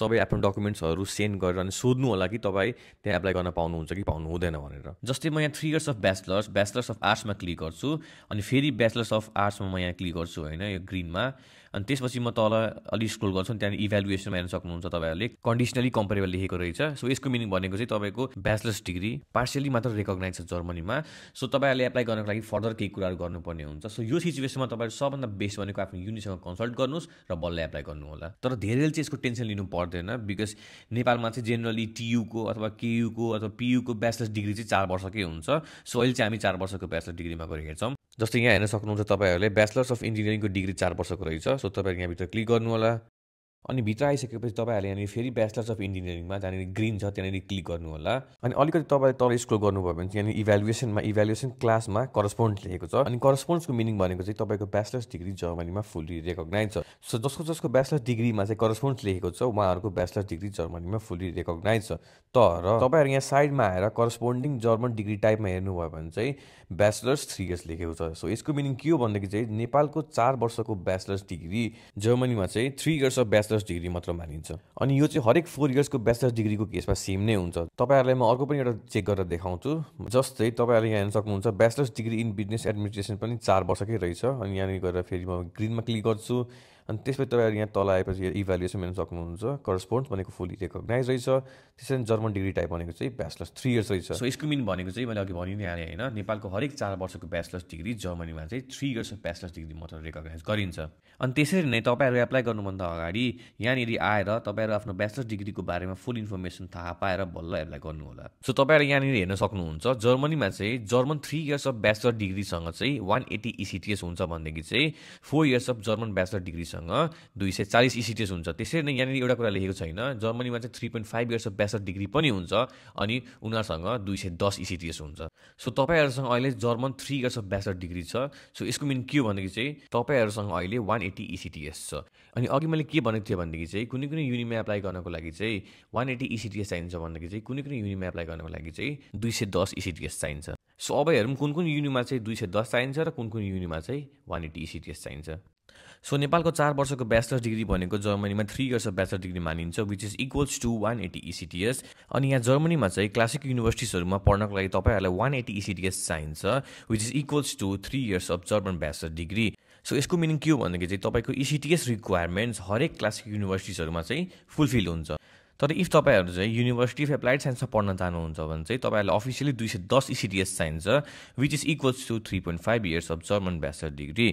सबै आफ्नो डकुमेन्ट्सहरु सेन्ड गरेर अनि सोध्नु होला कि तपाई त्यहाँ एप्लाई गर्न पाउनुहुन्छ कि पाउनु हुँदैन भनेर जस्तै म यहाँ 3 इयर्स अफ ब्याचलर्स अफ आर्ट्समा क्लिक गर्छु अनि फेरि ब्याचलर्स अफ आर्ट्समा म यहाँ क्लिक गर्छु हैन यो ग्रीनमा अनि त्यसपछि म तल अलि स्क्रोल गर्छु त्यहाँ इभ्यालुएसनमा हेर्न सक्नुहुन्छ तपाईहरुले कन्डिसनली कम्पेरेबल लेखेको रहेछ सो यसको मिनिङ भनेको चाहिँ तपाईको ब्याचलर्स डिग्री पार्शियली मात्र रिकग्नाइज छ जर्मनीमा सो तपाईहरुले एप्लाई गर्नको लागि फर्दर केही कुराहरु गर्नुपर्ने हुन्छ सो यो सिचुएसनमा तपाईहरु सबभन्दा बेस्ट भनेको आफ्नो युनिसँग कन्सल्ट गर्नुस् र बल्ल एप्लाई गर्नु होला तर धेरैले चाहिँ यसको टेन्सन लिनु पर्दैन बिकज नेपालमा चाहिँ जेनरली TU को अथवा KU को अथवा PU को ब्याचलर्स डिग्री चाहिँ 4 वर्षकै हुन्छ सो अहिले चाहिँ हामी 4 वर्षको ब्याचलर डिग्रीमा गएर हेर्छौं जस्तै यहाँ हेर्न सक्नुहुन्छ तपाईहरुले ब्याचलर्स अफ इन्जिनियरिङको डिग्री 4 वर्षको रहेछ सो तपाईहरु यहाँ भित्र क्लिक गर्नु होला अनि भित्र आइसकेपछि तपाईहरुले यहाँ फेरि ब्याचलर्स अफ इन्जिनियरिङमा जहाँनिर ग्रीन छ त्यहाँनिर क्लिक गर्नु होला अनि अलिकति तपाईले तल स्क्रोल गर्नुभयो भने चाहिँ यहाँ इभ्यालुएसन क्लासमा करस्पोन्ड लेखेको छ अनि करस्पोन्ड्सको मिनिङ भनेको चाहिँ तपाईको ब्याचलर्स डिग्री जर्मनीमा फुल्ली रिकग्नाइज छ सो जसको ब्याचलर्स डिग्रीमा चाहिँ करस्पोन्ड्स लेखेको छ उहाँहरुको ब्याचलर्स डिग्री जर्मनीमा फुल्ली रिकग्नाइज छ तर तपाईहरु यहाँ साइडमा आएर करस्पोन्डिङ जर्मन डिग्री टाइपमा हेर्नुभयो भने चाहिँ ब्याचलर्स 3 इयर्स लेखेको छ सो यसको मिनिङ के हो भन्दाखेरि चाहिँ नेपालको 4 वर्षको ब्याचलर्स डिग्री जर्मनीमा चाहिँ 3 इयर्स अफ ब्याचलर्स डिग्री मात्र मानिन्छ अनि यो चाहिँ हरेक 4 इयर्सको ब्याचलर्स डिग्रीको केसमा सेम नै हुन्छ तपाईहरुलाई म अर्को पनि एउटा चेक गरेर देखाउँछु जस्तै तपाईहरुले यहाँ हेर्न सक्नुहुन्छ bachelors degree in business administration पनि 4 वर्षकै रहेछ अनि यहाँ गएर फेरि म ग्रीनमा क्लिक गर्छु अनि त्यसपछि तपाईहरु यहाँ तल आएपछि इभ्यालुएसन हेर्न सक्नुहुन्छ करस्पोन्ड्स भनेको फुल्ली रिकग्नाइज रहेछ त्यसैले जर्मन डिग्री टाइप भनेको चाहिँ ब्याचलर्स 3 इयर्स रहेछ सो यसको मिनिङ भनेको चाहिँ मैले अघि भनि नै हालेँ हैन नेपालको हरेक 4 वर्षको ब्याचलर्स डिग्री जर्मनीमा चाहिँ 3 इयर्स अफ ब्याचलर्स डिग्री मात्र रिकग्नाइज गरिन्छ अनि त्यसरी नै तपाईहरु एप्लाई गर्नुभन्दा अगाडि यहाँनिर आएर तपाईहरु आफ्नो ब्याचलर्स डिग्रीको बारेमा फुल इन्फर्मेसन थाहा पाएर बल्ल एप्लाई गर्नु होला सो तपाईहरु यहाँनिर हेर्न सक्नुहुन्छ जर्मनीमा चाहिँ जर्मन 3 इयर्स अफ ब्याचलर डिग्रीसँग चाहिँ 180 ECTS हुन्छ भन्देखि चाहिँ 4 इयर्स अफ जर्मन ब्याचलर डिग्रीसँग डिग्रीसँग 240 ECTS हुन्छ। त्यसरी नै यहाँनिर एउटा कुरा लेखेको छैन, जर्मनीमा चाहिँ 3.5 इयर्स अफ ब्याचलर डिग्री पनि हुन्छ अनि उनीहरूसँग 210 ECTS हुन्छ। सो तपाईँहरूसँग अहिले German 3 years of bachelor degree छ। सो यसको मिन के हो भनेदेखि चाहिँ तपाईँहरूसँग अहिले 180 ECTS छ। अनि अघि मैले के भनेको थिएँ भनेदेखि चाहिँ कुनै कुनै युनिमा एप्लाई गर्नको लागि चाहिँ 180 ECTS चाहिन्छ भनेदेखि चाहिँ कुनै कुनै युनिमा एप्लाई गर्नको लागि चाहिँ 210 ECTS चाहिन्छ। सो अब हेरौँ कुन कुन युनिमा चाहिँ 210 चाहिन्छ र कुन कुन युनिमा चाहिँ 180 ECTS चाहिन्छ। सो नेपालको 4 वर्षको ब्याचलर डिग्री भनेको जर्मनीमा 3 इयर्स अफ ब्याचलर डिग्री मानिन्छ, which is equals to 180 ECTS। अनि यहाँ जर्मनीमा चाहिँ क्लासिक युनिभर्सिटिजहरूमा पढ्नको लागि तपाईँहरूलाई 180 ECTS चाहिन्छ, which is equals to 3 years of German bachelor degree. So यसको मिनिङ के हो भनेदेखि चाहिँ तपाईँको ECTS रिक्वायरमेन्ट्स हरेक क्लासिक युनिभर्सिटिजहरूमा चाहिँ फुलफिल हुन्छ। तर इफ तपाईँहरू चाहिँ युनिभर्सिटी अफ एप्लाइड साइन्समा पढ्न चाहनुहुन्छ भने चाहिँ तपाईँहरूलाई अफिसियली 210 ECTS चाहिन्छ, which is equals to 3.5 years of German bachelor degree.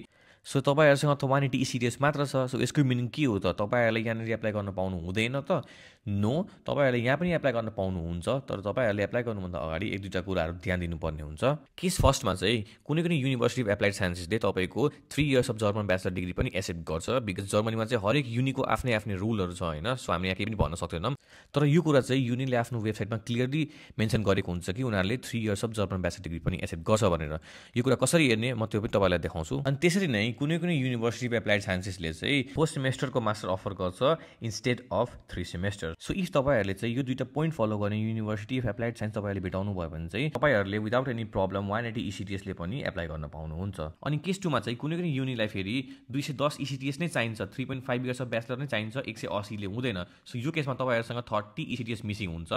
So तपाईँहरूसँग त 180 ECTS मात्र छ। सो यसको मिनिङ के हो त, तपाईँहरूले यहाँनिर एप्लाई गर्न पाउनु हुँदैन त? नो, तपाईँहरूले यहाँ पनि एप्लाई गर्न पाउनुहुन्छ, तर तपाईँहरूले एप्लाई गर्नुभन्दा अगाडि 1-2 कुराहरू ध्यान दिनुपर्ने हुन्छ। केस फर्स्टमा चाहिँ कुनै कुनै युनिभर्सिटी अफ एप्लाइड साइन्सेसले तपाईँको 3 years of German bachelor degree पनि एक्सेप्ट गर्छ, बिकज जर्मनीमा चाहिँ हरेक युनिको आफ्नै आफ्नै रुलहरू छ होइन। सो हामीले यहाँ केही पनि भन्न सक्दैनौँ, तर यो कुरा चाहिँ युनिले आफ्नो वेबसाइटमा क्लियरली मेन्सन गरेको हुन्छ कि उनीहरूले 3 years of German bachelor degree पनि एक्सेप्ट गर्छ भनेर। यो कुरा कसरी हेर्ने म त्यो पनि तपाईँलाई देखाउँछु। अनि त्यसरी नै कुनै कुनै युनिभर्सिटी अफ एप्लाइड साइन्सेसले चाहिँ 4 सेमेस्टरको मास्टर अफर गर्छ instead of 3 semester. So if तपाईँहरूले चाहिँ यो 2टा पोइन्ट फलो गर्ने युनिभर्सिटी अफ एप्लाइड साइन्स तपाईँहरूले भेटाउनु भयो भने चाहिँ तपाईँहरूले विदाउट एनी प्रब्लम 180 ECTS ले पनि एप्लाई गर्न पाउनुहुन्छ। अनि केस 2मा चाहिँ कुनै कुनै युनिलाई फेरि 210 ECTS नै चाहिन्छ, 3.5 इयर्स अफ ब्याचलर नै चाहिन्छ, 180 ले हुँदैन। सो यो केसमा तपाईँहरूसँग 30 ECTS मिसिङ हुन्छ।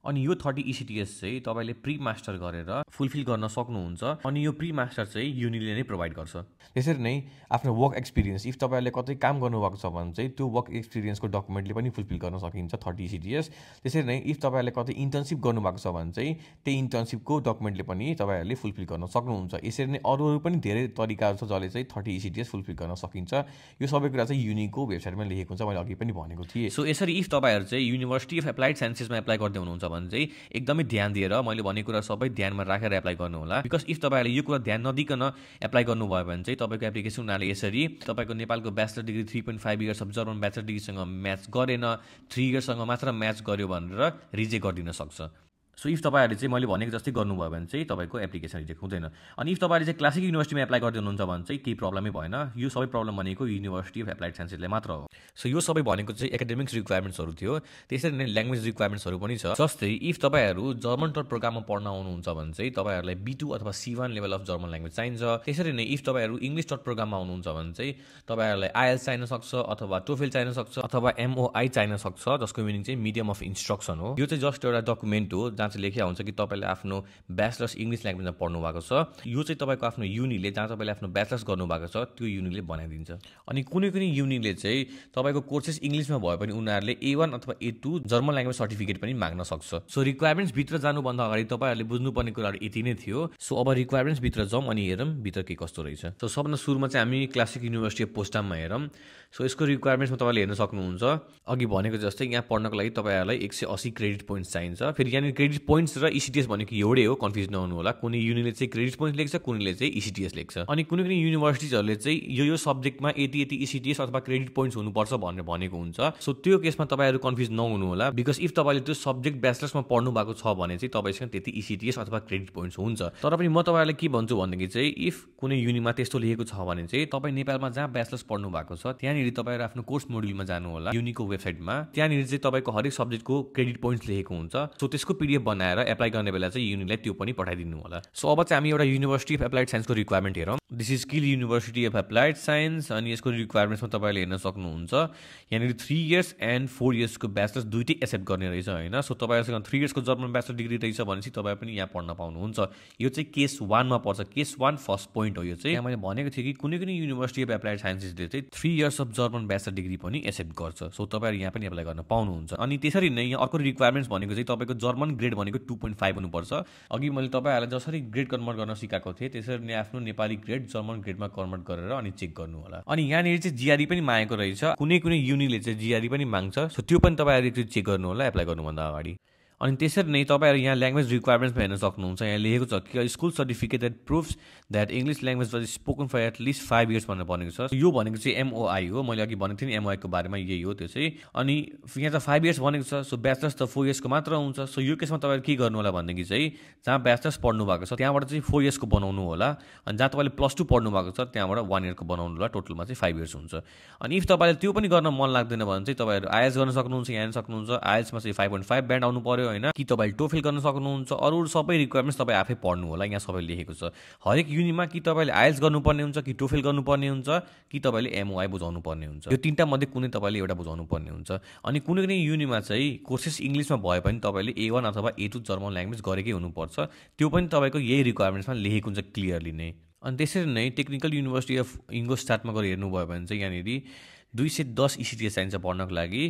अनि यो 30 ECTS चाहिँ तपाईँले प्री मास्टर गरेर फुलफिल गर्न सक्नुहुन्छ, अनि यो प्री मास्टर चाहिँ युनिले नै प्रोभाइड गर्छ। त्यसरी नै आफ्नो वर्क एक्सपिरियन्स, इफ तपाईँहरूले कतै काम गर्नुभएको छ भने चाहिँ त्यो वर्क एक्सपिरियन्सको डकुमेन्टले पनि फुलफिल गर्न सकिन्छ 30 ECTS। त्यसरी नै इफ तपाईँहरूले कतै इन्टर्नसिप गर्नुभएको छ भने चाहिँ त्यही इन्टर्नसिपको डकुमेन्टले पनि तपाईँहरूले फुलफिल गर्न सक्नुहुन्छ। यसरी नै अरू पनि धेरै तरिकाहरू छ जसले चाहिँ 30 ECTS फुलफिल गर्न सकिन्छ। यो सबै कुरा चाहिँ युनिको वेबसाइटमा लेखेको हुन्छ, मैले अघि पनि भनेको थिएँ। सो यसरी इफ तपाईँहरू चाहिँ युनिभर्सिटी अफ एप्लाइड साइन्सेसमा एप्लाई गर्दै हुनुहुन्छ भने चाहिँ एकदमै ध्यान दिएर मैले भनेको कुरा सबै ध्यानमा राखेर एप्लाई गर्नु होला, बिकज इफ तपाईँहरूले यो कुरा ध्यान नदिकन एप्लाई गर्नुभयो भने चाहिँ तपाईँको एप्लिकेसन उनीहरूले यसरी तपाईँको नेपालको bachelor degree 3.5 years of German bachelor डिग्रीसँग म्याच गरेन, 3 इयर्ससँग मात्र म्याच गर्यो भनेर रिजेक्ट गरिदिन सक्छ। सो इफ तपाईँहरूले चाहिँ मैले भनेको जस्तै गर्नुभयो भने चाहिँ तपाईँको एप्लिकेसन रिजेक्ट हुँदैन। अनि इफ तपाईँले चाहिँ क्लासिक युनिभर्सिटीमा एप्लाई गर्दै हुनुहुन्छ भने चाहिँ केही प्रब्लमै भएन। यो सबै प्रब्लम भनेको युनिभर्सिटी अफ एप्लाइड साइन्सेसले मात्र हो। सो यो सबै भनेको चाहिँ एकाडेमिक्स रिक्वायरमेन्ट्सहरू थियो। त्यसरी नै ल्याङ्ग्वेज रिक्वायरमेन्ट्सहरू पनि छ। जस्तै इफ तपाईँहरू जर्मन टप प्रोग्राममा पढ्न आउनुहुन्छ भने चाहिँ तपाईँहरूलाई B2 अथवा C1 level of German language चाहिन्छ। त्यसरी नै इफ तपाईँहरू इङ्ग्लिस टप प्रोग्राममा आउनुहुन्छ भने चाहिँ तपाईँहरूलाई IELTS चाहिन सक्छ, अथवा TOEFL चाहिन सक्छ, अथवा MOI चाहिन सक्छ, जसको मिनिङ चाहिँ मिडियम अफ इन्स्ट्रक्सन हो। यो चाहिँ जस्ट एउटा डकुमेन्ट हो जहाँ चाहिँ लेखिया हुन्छ कि तपाईँले आफ्नो ब्याचलर्स इङ्ग्लिस ल्याङ्ग्वेजमा पढ्नु भएको छ। यो चाहिँ तपाईँको आफ्नो युनिले जहाँ तपाईँले आफ्नो ब्याचलर्स गर्नुभएको छ त्यो युनिले बनाइदिन्छ। अनि कुनै कुनै युनिले चाहिँ तपाईँको कोर्सेस इङ्ग्लिसमा भए पनि उनीहरूले A1 अथवा A2 जर्मन ल्याङ्ग्वेज सर्टिफिकेट पनि माग्न सक्छ। सो रिक्वायरमेन्ट्सभित्र जानुभन्दा अगाडि तपाईँहरूले बुझ्नुपर्ने कुराहरू यति नै थियो। सो अब रिक्वायरमेन्ट्सभित्र जाउँ अनि हेरौँ भित्र के कस्तो रहेछ। सो सबभन्दा सुरुमा चाहिँ हामी क्लासिक युनिभर्सिटी अफ पोस्टाममा हेरौँ। सो यसको रिक्वायरमेन्ट्समा तपाईँले हेर्न सक्नुहुन्छ, अघि भनेको जस्तै यहाँ पढ्नको लागि तपाईँहरूलाई 180 क्रेडिट पोइन्ट्स चाहिन्छ। फेरि यहाँनिर क्रेडिट पोइन्ट्स र ECTS भनेको एउटै हो, कन्फ्युज नहुनु होला। कुनै युनिले चाहिँ क्रेडिट पोइन्ट्स लेख्छ, कुनैले चाहिँ ECTS लेख्छ। अनि कुनै कुनै युनिभर्सिटिजहरूले चाहिँ यो सब्जेक्टमा 80 ECTS अथवा क्रेडिट पोइन्ट्स हुनुपर्छ भनेर भनेको हुन्छ। सो त्यो केसमा तपाईँहरू कन्फ्युज नहुनु होला, बिकज इफ तपाईँले त्यो सब्जेक्ट ब्याचलर्समा पढ्नु भएको छ भने चाहिँ तपाईँसँग त्यति ECTS अथवा क्रेडिट पोइन्ट्स हुन्छ। तर पनि म तपाईँहरूलाई के भन्छु भनेदेखि चाहिँ इफ कुनै युनिमा त्यस्तो लेखेको छ भने चाहिँ तपाईँ नेपालमा जहाँ ब्याचलर्स पढ्नु भएको छ त्यहाँनिर तपाईँहरू आफ्नो कोर्स मोड्युलमा जानु होला युनिको वेबसाइटमा। त्यहाँनिर चाहिँ तपाईँको हरेक सब्जेक्टको क्रेडिट पोइन्ट्स लेखेको हुन्छ। सो त्यसको PDF बनाएर एप्लाई गर्ने बेला चाहिँ युनिलाई त्यो पनि पठाइदिनु होला। सो अब चाहिँ हामी एउटा युनिभर्सिटी अफ एप्लाइड साइन्सको रिक्वायरमेन्ट हेरौँ। This is skill university of applied science. अनि यसको रिक्वायरमेन्ट्समा तपाईँले हेर्न सक्नुहुन्छ यहाँनिर 3 इयर्स एन्ड 4 इयर्सको ब्याचलर्स दुइटै एक्सेप्ट गर्ने रहेछ होइन। सो तपाईँहरूसँग 3 इयर्सको जर्मन ब्याचलर डिग्री रहेछ भनेपछि तपाईँ पनि यहाँ पढ्न पाउनुहुन्छ। यो चाहिँ केस 1 मा पर्छ। केस 1 फर्स्ट पोइन्ट हो। यो चाहिँ मैले भनेको थिएँ कि कुनै कुनै युनिभर्सिटी अफ एप्लाइड साइन्सेसले चाहिँ 3 years of German bachelor degree पनि एक्सेप्ट गर्छ। सो तपाईँहरू यहाँ पनि एप्लाई गर्न पाउनुहुन्छ। अनि त्यसरी नै यहाँ अर्को रिक्वायरमेन्ट्स भनेको चाहिँ तपाईँको जर्मन ग्रेड भनेको 2.5 हुनुपर्छ। अघि मैले तपाईँहरूलाई जसरी ग्रेड कन्भर्ट गर्न सिकाएको थिएँ त्यसरी नै आफ्नो नेपाली ग्रेड जर्मन ग्रेडमा कन्भर्ट गरेर अनि चेक गर्नु होला। अनि यहाँनिर चाहिँ GRE पनि मागेको रहेछ। कुनै कुनै युनिले चाहिँ GRE पनि माग्छ। सो त्यो पनि तपाईँहरूले चेक गर्नु होला एप्लाई गर्नुभन्दा अगाडि। अनि त्यसरी नै तपाईँहरू यहाँ ल्याङ्ग्वेज रिक्वायरमेन्ट्समा हेर्न सक्नुहुन्छ। यहाँ लेखेको छ कि school certificate that proves that English language was spoken for at least 5 years भनेर भनेको छ। यो भनेको चाहिँ MOI हो, मैले अघि भनेको थिएँ नि MOI को बारेमा यही हो त्यो चाहिँ। अनि यहाँ त 5 years भनेको छ, सो ब्याचलर्स त 4 years को मात्र हुन्छ। सो यो केसमा तपाईँहरू के गर्नु होला भनेदेखि चाहिँ जहाँ ब्याचलर्स पढ्नु भएको छ त्यहाँबाट चाहिँ 4 years को बनाउनु होला, अनि जहाँ तपाईँले +2 पढ्नु भएको छ त्यहाँबाट 1 year को बनाउनु होला, टोटलमा चाहिँ 5 years हुन्छ। अनि इफ तपाईँले त्यो पनि गर्न मन लाग्दैन भने चाहिँ तपाईँहरू IELTS गर्न सक्नुहुन्छ, यहाँ सक्नुहुन्छ। IELTSमा चाहिँ 5.5 ब्यान्ड आउनु पर्यो होइन, कि तपाईँले TOEFL गर्न सक्नुहुन्छ। अरू सबै रिक्वायरमेन्ट्स तपाईँ आफै पढ्नु होला, यहाँ सबै लेखेको छ। हरेक युनिमा कि तपाईँले IELTS गर्नुपर्ने हुन्छ, कि TOEFL गर्नुपर्ने हुन्छ, कि तपाईँले MOI बुझाउनु पर्ने हुन्छ। यो तीनटा मध्ये कुनै तपाईँले एउटा बुझाउनु पर्ने हुन्छ। अनि कुनै कुनै युनिमा चाहिँ कोर्सेस इङ्ग्लिसमा भए पनि तपाईँले A1 अथवा A2 जर्मन ल्याङ्ग्वेज गरेकै हुनुपर्छ, त्यो पनि तपाईँको यही रिक्वायरमेन्ट्समा लेखेको हुन्छ क्लियरली नै। अनि त्यसरी नै टेक्निकल युनिभर्सिटी अफ इङ्गोस्टाटमा गएर हेर्नुभयो भने चाहिँ यहाँनिर 210 ECTS चाहिन्छ पढ्नको लागि।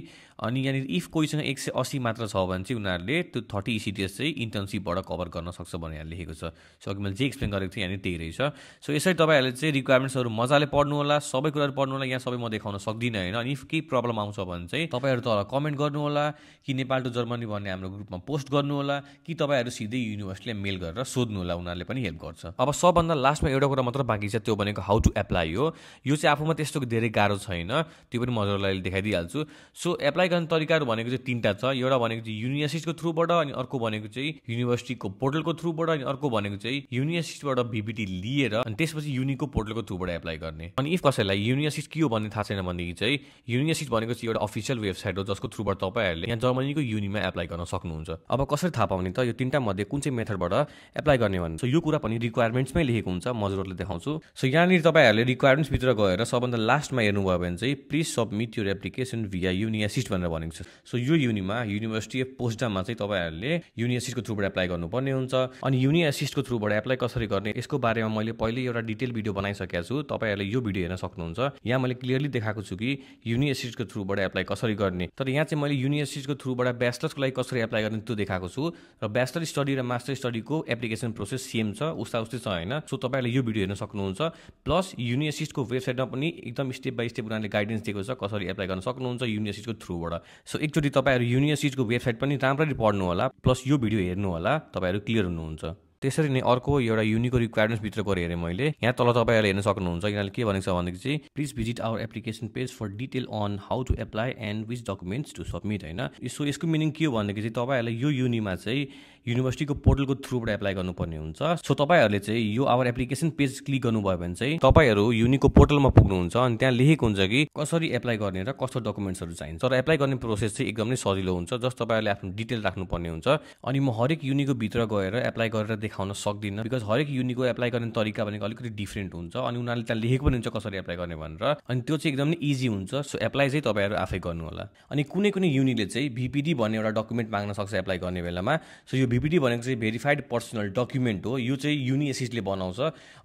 अनि यहाँनिर इफ कोहीसँग 180 मात्र छ भने चाहिँ उनीहरूले त्यो 30 ECTS चाहिँ इन्टर्नसिपबाट कभर गर्न सक्छ भनेर यहाँ लेखेको छ। सो अघि मैले जे एक्सप्लेन गरेको थिएँ यहाँनिर त्यही रहेछ। सो यसरी तपाईँहरूले चाहिँ रिक्वायरमेन्ट्सहरू मजाले पढ्नु होला, सबै कुराहरू पढ्नु होला। यहाँ सबै म देखाउन सक्दिनँ होइन। अनि इफ केही प्रब्लम आउँछ भने चाहिँ तपाईँहरू तल कमेन्ट गर्नु होला, कि नेपाल टु जर्मनी भन्ने हाम्रो ग्रुपमा पोस्ट गर्नु होला, कि तपाईँहरू सिधै युनिभर्सिटीलाई मेल गरेर सोध्नु होला, उनीहरूले पनि हेल्प गर्छ। अब सबभन्दा लास्टमा एउटा कुरा मात्र बाँकी छ, त्यो भनेको हाउ टु एप्लाई हो। यो चाहिँ आफूमा त्यस्तो धेरै गाह्रो छैन, त्यो पनि मजाले देखाइदिइहाल्छु। सो एप्लाई गर्ने तरिकाहरू भनेको चाहिँ 3टा छ। एउटा भनेको चाहिँ युनिभर्सिटीको थ्रुबाट, अनि अर्को भनेको चाहिँ युनिभर्सिटीको पोर्टलको थ्रुबाट, अनि अर्को भनेको चाहिँ युनिभर्सिटीबाट BPT लिएर अनि त्यसपछि युनिको पोर्टलको थ्रुबाट एप्लाई गर्ने। अनि इफ कसैलाई युनिभर्सिटी के हो भन्ने थाहा छैन भनेदेखि चाहिँ युनिभर्सिटी भनेको चाहिँ एउटा अफिसियल वेबसाइट हो, जसको थ्रुबाट तपाईँहरूले यहाँ जर्मनीको युनिमा एप्लाई गर्न सक्नुहुन्छ। अब कसरी थाहा पाउने त यो 3टा मध्ये कुन चाहिँ मेथडबाट एप्लाई गर्ने भन्ने? सो यो कुरा पनि रिक्वायरमेन्ट्समै लेखेको हुन्छ, मजुरले देखाउँछु। सो यहाँनिर तपाईँहरूले रिक्वायरमेन्ट्सभित्र गएर सबभन्दा लास्टमा हेर्नुभयो भने चाहिँ प्लिज सबमिट योर एप्लिकेसन भिया युनिएसिस्ट भनेर भनेको छ। सो यो युनिमा युनिभर्सिटी अफ पोस्टडाममा चाहिँ तपाईँहरूले युनिएसिस्टको थ्रुबाट एप्लाई गर्नुपर्ने हुन्छ। अनि युनिएसिस्टको थ्रुबाट एप्लाई कसरी गर्ने यसको बारेमा मैले पहिले एउटा डिटेल भिडियो बनाइसकेको छु, तपाईँहरूले यो भिडियो हेर्न सक्नुहुन्छ। यहाँ मैले क्लियरली देखाएको छु कि युनिएसिस्टको थ्रुबाट एप्लाई कसरी गर्ने। तर यहाँ चाहिँ मैले युनिएसिस्टको थ्रुबाट ब्याचलर्सको लागि कसरी एप्लाई गर्ने त्यो देखाएको छु, र ब्याचलर स्टडी र मास्टर स्टडीको एप्लिकेसन प्रोसेस सेम छ, उस्तै छ होइन। सो तपाईँहरूले यो भिडियो हेर्न सक्नुहुन्छ। प्लस युनिएसिस्टको वेबसाइटमा पनि एकदम स्टेप बाई स्टेप उनीहरूले गाइडेन्स दिएको छ कसरी एप्लाई गर्न सक्नुहुन्छ युनिभर्सिटीको थ्रुबाट। सो एकचोटि तपाईँहरू युनिभर्सिटीको वेबसाइट पनि राम्ररी पढ्नु होला, प्लस यो भिडियो हेर्नु होला, तपाईँहरू क्लियर हुनुहुन्छ। त्यसरी नै अर्को एउटा युनिको रिक्वायरमेन्ट्सभित्र गएर हेरेँ मैले, यहाँ तल तपाईँहरूले हेर्न सक्नुहुन्छ। यिनीहरूले के भनेको छ भनेदेखि चाहिँ please visit our application page for detail on how to apply and which documents to submit होइन। सो यसको मिनिङ के हो भनेदेखि चाहिँ तपाईँहरूलाई यो युनिमा चाहिँ युनिभर्सिटीको पोर्टलको थ्रुबाट एप्लाई गर्नुपर्ने हुन्छ। सो तपाईँहरूले चाहिँ यो आवर एप्लिकेसन पेज क्लिक गर्नुभयो भने चाहिँ तपाईँहरू युनिको पोर्टलमा पुग्नुहुन्छ, अनि त्यहाँ लेखेको हुन्छ कि कसरी एप्लाई गर्ने र कस्तो डकुमेन्ट्सहरू चाहिन्छ। तर एप्लाई गर्ने प्रोसेस चाहिँ एकदमै सजिलो हुन्छ, जस्ट तपाईँहरूले आफ्नो डिटेल राख्नुपर्ने हुन्छ। अनि म हरेक युनिको भित्र गएर एप्लाई गरेर देखाउन सक्दिनँ, बिकज हरेक युनिको एप्लाई गर्ने तरिका भनेको अलिकति डिफ्रेन्ट हुन्छ, अनि उनीहरूले त्यहाँ लेखेको पनि हुन्छ कसरी एप्लाई गर्ने भनेर। अनि त्यो चाहिँ एकदमै इजी हुन्छ। सो एप्लाई चाहिँ तपाईँहरू आफै गर्नु होला। अनि कुनै कुनै युनिले चाहिँ VPD भन्ने एउटा डकुमेन्ट माग्न सक्छ एप्लाई गर्ने बेलामा। सो यो VPD भनेको चाहिँ भेरिफाइड पर्सनल डकुमेन्ट हो, यो चाहिँ युनिएसिस्टले बनाउँछ।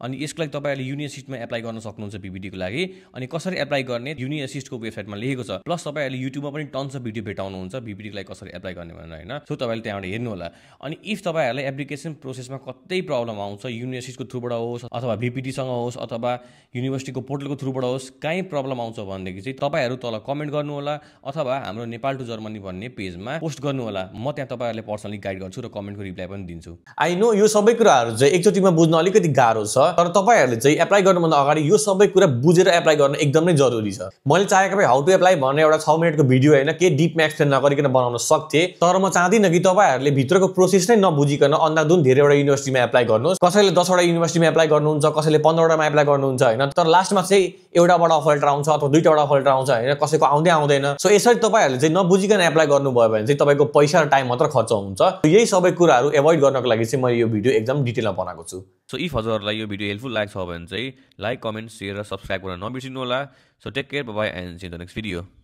अनि यसको लागि तपाईँहरूले युनिएसिस्टमा एप्लाई गर्न सक्नुहुन्छ VPD को लागि। अनि कसरी एप्लाई गर्ने युनिएसिस्टको वेबसाइटमा लेखेको छ, प्लस तपाईँहरूले युट्युबमा पनि टन्स अफ भिडियो भेटाउनुहुन्छ VPD को लागि कसरी एप्लाई गर्ने भनेर होइन। सो तपाईँले त्यहाँबाट हेर्नु होला। अनि इफ तपाईँहरूलाई एप्लिकेसन प्रोसेसमा कतै प्रब्लम आउँछ, युनिभर्सिटीको थ्रुबाट होस् अथवा VPDसँग होस् अथवा युनिभर्सिटीको पोर्टलको थ्रुबाट होस्, काहीँ प्रब्लम आउँछ भनेदेखि चाहिँ तपाईँहरू तल कमेन्ट गर्नु होला, अथवा हाम्रो नेपाल टु जर्मनी भन्ने पेजमा पोस्ट गर्नु होला। म त्यहाँ तपाईँहरूले पर्सनली गाइड गर्छु र कमेन्टको रिप्लाई पनि दिन्छु। आई नो यो सबै कुराहरू चाहिँ एकचोटिमा बुझ्न अलिकति गाह्रो छ, तर तपाईँहरूले चाहिँ एप्लाई गर्नुभन्दा अगाडि यो सबै कुरा बुझेर एप्लाई गर्न एकदमै जरुरी छ। मैले चाहेको भए हाउ टु एप्लाई भन्ने एउटा 6 मिनटको भिडियो होइन के डिप एक्सप्लेन नगरिकन बनाउन सक्थे, तर म चाहदिनँ कि तपाईँहरूले भित्रको प्रोसेस नै नबुझिकन अन्धाधुन धेरैवटा युनिभर्सिटीमा एप्लाई गर्नुहोस्। कसैले 10 वटा युनिभर्सिटीमा एप्लाई गर्नुहुन्छ, कसैले 15 वटामा एप्लाई गर्नुहुन्छ होइन, तर लास्टमा चाहिँ एउटाबाट अफर लेटर आउँछ अथवा 2टा अफर लेटर आउँछ होइन, कसैको आउँदै आउँदैन। सो यसरी तपाईँहरूले चाहिँ नबुझिकन एप्लाई गर्नुभयो भने चाहिँ तपाईँको पैसा र टाइम मात्र खर्च हुन्छ। यही सबै कुराहरू एभोइड गर्नको लागि चाहिँ मैले यो भिडियो एकदम डिटेलमा बनाएको छु। सो इफ हजुरहरूलाई यो भिडियो हेल्पफुल लाग्छ भने चाहिँ लाइक, कमेन्ट, सेयर र सब्सक्राइब गर्न नबिर्सिनु होला। So take care, bye bye and see in the next video.